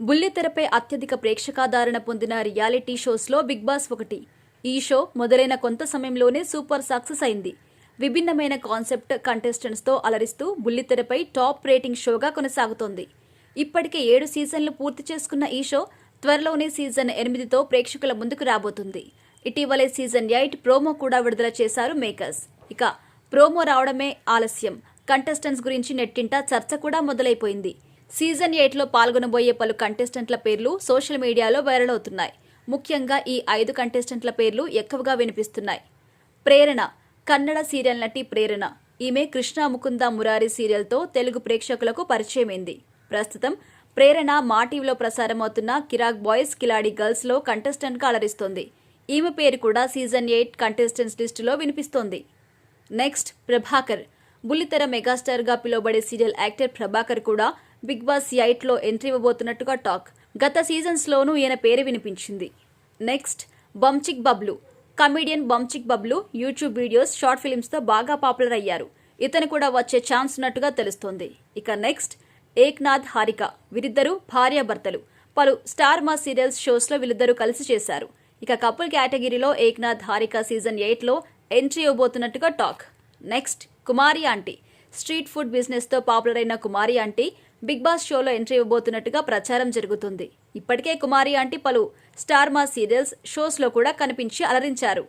బుల్లితెరపై అత్యధిక ప్రేక్షకాదరణ పొందిన reality షోస్లో big boss ఒకటి. ఈ షో మొదలైన కొంత సమయంలోనే సూపర్ సక్సెస్ అయింది. విభిన్నమైన కాన్సెప్ట్ కంటెస్టెంట్స్తో అలరిస్తూ బుల్లితెరపై టాప్ రేటింగ్ షోగా కొనసాగుతోంది. ఇప్పటికే 7 సీజన్లు పూర్తి చేసుకున్న ఈ షో త్వరలోనే సీజన్ 8తో ప్రేక్షకుల ముందుకు రాబోతుంది. ఇటీవలే సీజన్ 8 ప్రోమో కూడా విడుదల చేశారు మేకర్స్. ఇక ప్రోమో రావడమే ఆలస్యం. కంటెస్టెంట్స్ గురించి నెట్టింట చర్చ కూడా మొదలైపోయింది. సీజన్ 8లో పాల్గొనబోయే పలు కంటెస్టెంట్ల పేర్లు సోషల్ మీడియాలో వైరల్ అవుతున్నాయి. ముఖ్యంగా ఈ 5 కంటెస్టెంట్ల పేర్లు ఎక్కువగా వినిపిస్తున్నాయి. ప్రేరణ, కన్నడ సీరియల్ నటి ప్రేరణ. ఈమె కృష్ణ ముకుంద మురారి సీరియల్తో తెలుగు ప్రేక్షకులకు పరిచయమైంది. ప్రస్తుతం ప్రేరణ మా టీవీలో ప్రసారమవుతున్న కిరాక్ బాయ్స్ కిలాడి గర్ల్స్లో కంటెస్టెంట్గా అలరిస్తోంది. ఈమె పేరు కూడా సీజన్ 8 కంటెస్టెంట్స్ లిస్టులో వినిపిస్తోంది. నెక్స్ట్ ప్రభాకర్. బుల్లితెర మెగాస్టార్గా పిలువబడే సీరియల్ యాక్టర్ ప్రభాకర్ కూడా బిగ్ బాస్ 8లో ఎంట్రీ ఇవ్వబోతున్నట్టుగా టాక్. గత సీజన్స్లోనూ ఈయన పేరు వినిపించింది. Next బంచిక్ Bablu. Comedian బంచిక్ Bablu YouTube videos, short ఫిల్మ్స్తో బాగా పాపులర్ అయ్యారు. ఇతను కూడా వచ్చే ఛాన్స్ ఉన్నట్టుగా తెలుస్తోంది. ఇక నెక్స్ట్ ఏక్నాథ్ హారిక. వీరిద్దరూ భార్యాభర్తలు. పలు స్టార్ మా సీరియల్స్ షోస్లో వీళ్ళిద్దరూ కలిసి చేశారు. ఇక కపుల్ కేటగిరీలో ఏక్నాథ్ హారిక సీజన్ 8లో ఎంట్రీ ఇవ్వబోతున్నట్టుగా talk. Next Kumari aunty. Street food బిజినెస్తో పాపులర్ అయిన కుమారి ఆంటీ బిగ్ బాస్ షోలో ఎంట్రీ ఇవ్వబోతున్నట్టుగా ప్రచారం జరుగుతుంది. ఇప్పటికే కుమారి ఆంటీ పలు స్టార్ మా సీరియల్స్ షోస్లో కూడా కనిపించి అలరించారు.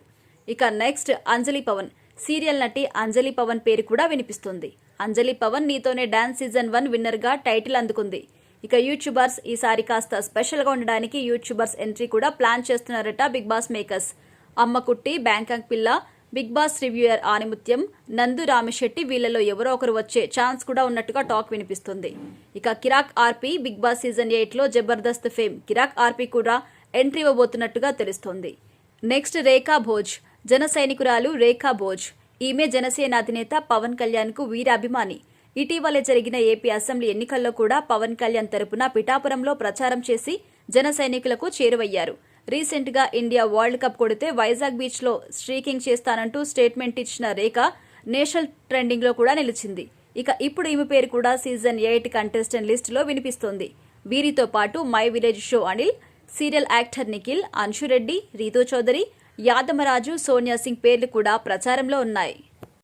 ఇక నెక్స్ట్ అంజలి పవన్. సీరియల్ నటి అంజలి పవన్ పేరు కూడా వినిపిస్తుంది. అంజలి పవన్ నీతోనే డాన్స్ సీజన్ 1 విన్నర్గా టైటిల్ అందుకుంది. ఇక యూట్యూబర్స్ ఈసారి కాస్త స్పెషల్గా ఉండడానికి యూట్యూబర్స్ ఎంట్రీ కూడా ప్లాన్ చేస్తున్నారట బిగ్ బాస్ మేకర్స్. అమ్మకుట్టి, బ్యాంకాక్ పిల్ల, బిగ్ బాస్ రివ్యూయర్ ఆనిముత్యం, నందు రామిశెట్టి వీళ్లలో ఎవరో ఒకరు వచ్చే ఛాన్స్ కూడా ఉన్నట్టుగా టాక్ వినిపిస్తుంది. ఇక Kiraak RP Bigg Boss season 8లో జబర్దస్త్ ఫేమ్ కిరాక్ ఆర్పీ కూడా ఎంట్రీ ఇవ్వబోతున్నట్టుగా తెలుస్తోంది. నెక్స్ట్ రేఖా భోజ్. జన సైనికురాలు రేఖా భోజ్. ఈమె జనసేన అధినేత పవన్ కళ్యాణ్కు వీరాభిమాని. ఇటీవలే జరిగిన ఏపీ అసెంబ్లీ ఎన్నికల్లో కూడా పవన్ కళ్యాణ్ తరపున పిఠాపురంలో ప్రచారం చేసి జన సైనికులకు చేరువయ్యారు. రీసెంట్ గా ఇండియా వరల్డ్ కప్ కొడితే వైజాగ్ బీచ్ లో స్ట్రీకింగ్ చేస్తానంటూ స్టేట్మెంట్ ఇచ్చిన రేఖ నేషనల్ ట్రెండింగ్ లో కూడా నిలిచింది. ఇక ఇప్పుడు ఈమె పేరు కూడా సీజన్ 8 కంటెస్టెంట్ లిస్ట్ లో వినిపిస్తోంది. వీరితో పాటు my village show Anil, serial actor Nikhil, Anshu Reddy, Ritu Chowdary, Yadamaraju, Sonia Singh పేర్లు కూడా ప్రచారంలో ఉన్నాయి.